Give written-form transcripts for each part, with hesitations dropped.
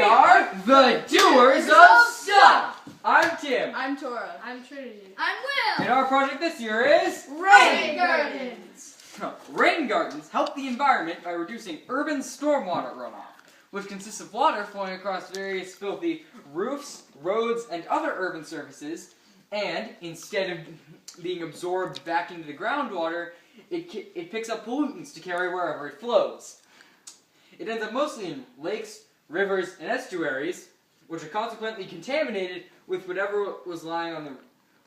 are the Doers of Stuff! I'm Tim. I'm Tora. I'm Trinity. I'm Will. And our project this year is Rain Gardens! Rain gardens help the environment by reducing urban stormwater runoff, which consists of water flowing across various filthy roofs, roads, and other urban surfaces, and instead of being absorbed back into the groundwater, it picks up pollutants to carry wherever it flows. It ends up mostly in lakes, rivers, and estuaries, which are consequently contaminated with whatever was lying on the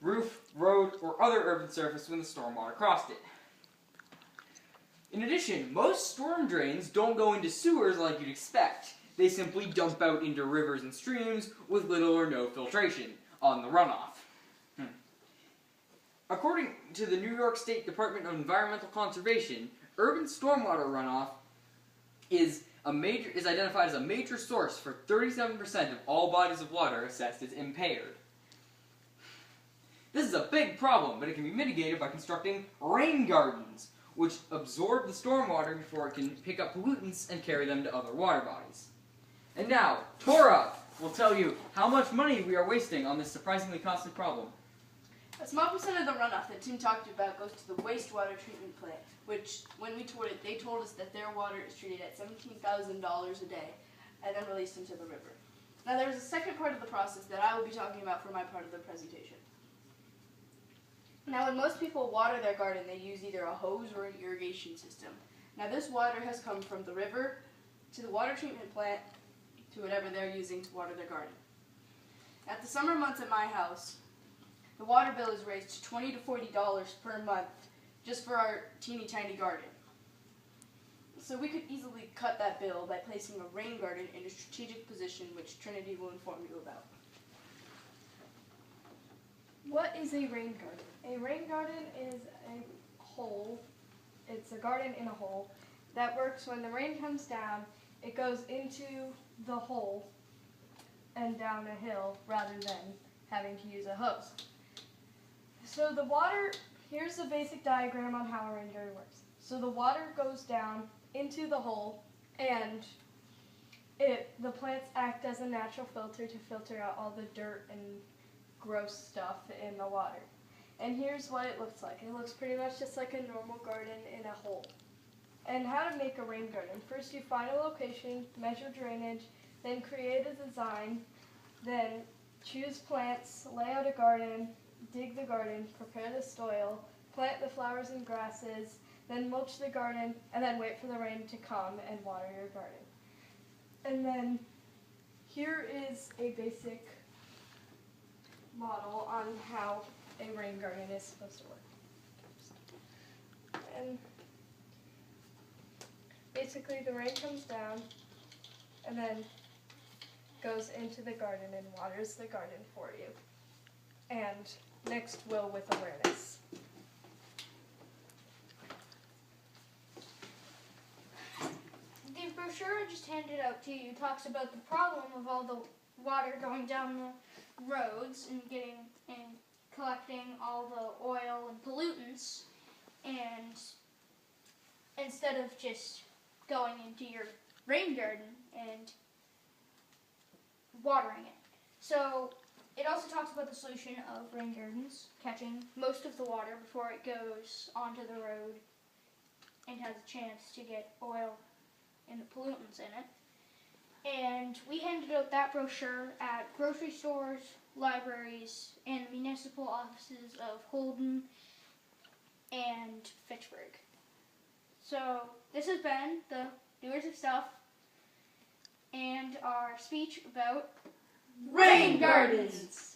roof, road, or other urban surface when the stormwater crossed it. In addition, most storm drains don't go into sewers like you'd expect. They simply dump out into rivers and streams with little or no filtration on the runoff. According to the New York State Department of Environmental Conservation, urban stormwater runoff is identified as a major source for 37% of all bodies of water assessed as impaired. This is a big problem, but it can be mitigated by constructing rain gardens, which absorb the stormwater before it can pick up pollutants and carry them to other water bodies. And now, Tora will tell you how much money we are wasting on this surprisingly costly problem. A small percent of the runoff that Tim talked about goes to the wastewater treatment plant, which, when we toured it, they told us that their water is treated at $17,000 a day and then released into the river. Now, there's a second part of the process that I will be talking about for my part of the presentation. Now, when most people water their garden, they use either a hose or an irrigation system. Now, this water has come from the river to the water treatment plant to whatever they're using to water their garden. At the summer months at my house, the water bill is raised to $20 to $40 per month just for our teeny tiny garden. So we could easily cut that bill by placing a rain garden in a strategic position, which Trinity will inform you about. What is a rain garden? A rain garden is a hole. It's a garden in a hole that works when the rain comes down. It goes into the hole and down a hill rather than having to use a hose. So the water, here's the basic diagram on how a rain garden works. So the water goes down into the hole, and the plants act as a natural filter to filter out all the dirt and gross stuff in the water. And here's what it looks like. It looks pretty much just like a normal garden in a hole. And how to make a rain garden. First you find a location, measure drainage, then create a design, then choose plants, lay out a garden, dig the garden, prepare the soil, plant the flowers and grasses, then mulch the garden, and then wait for the rain to come and water your garden. And then here is a basic model on how a rain garden is supposed to work. And basically the rain comes down and then goes into the garden and waters the garden for you. And next, Will with awareness. The brochure I just handed out to you talks about the problem of all the water going down the roads and collecting all the oil and pollutants, and instead of just going into your rain garden and watering it. So it also talks about the solution of rain gardens, catching most of the water before it goes onto the road and has a chance to get oil and the pollutants in it. And we handed out that brochure at grocery stores, libraries, and municipal offices of Holden and Fitchburg. So this has been the Doers of Stuff and our speech about Rain Gardens!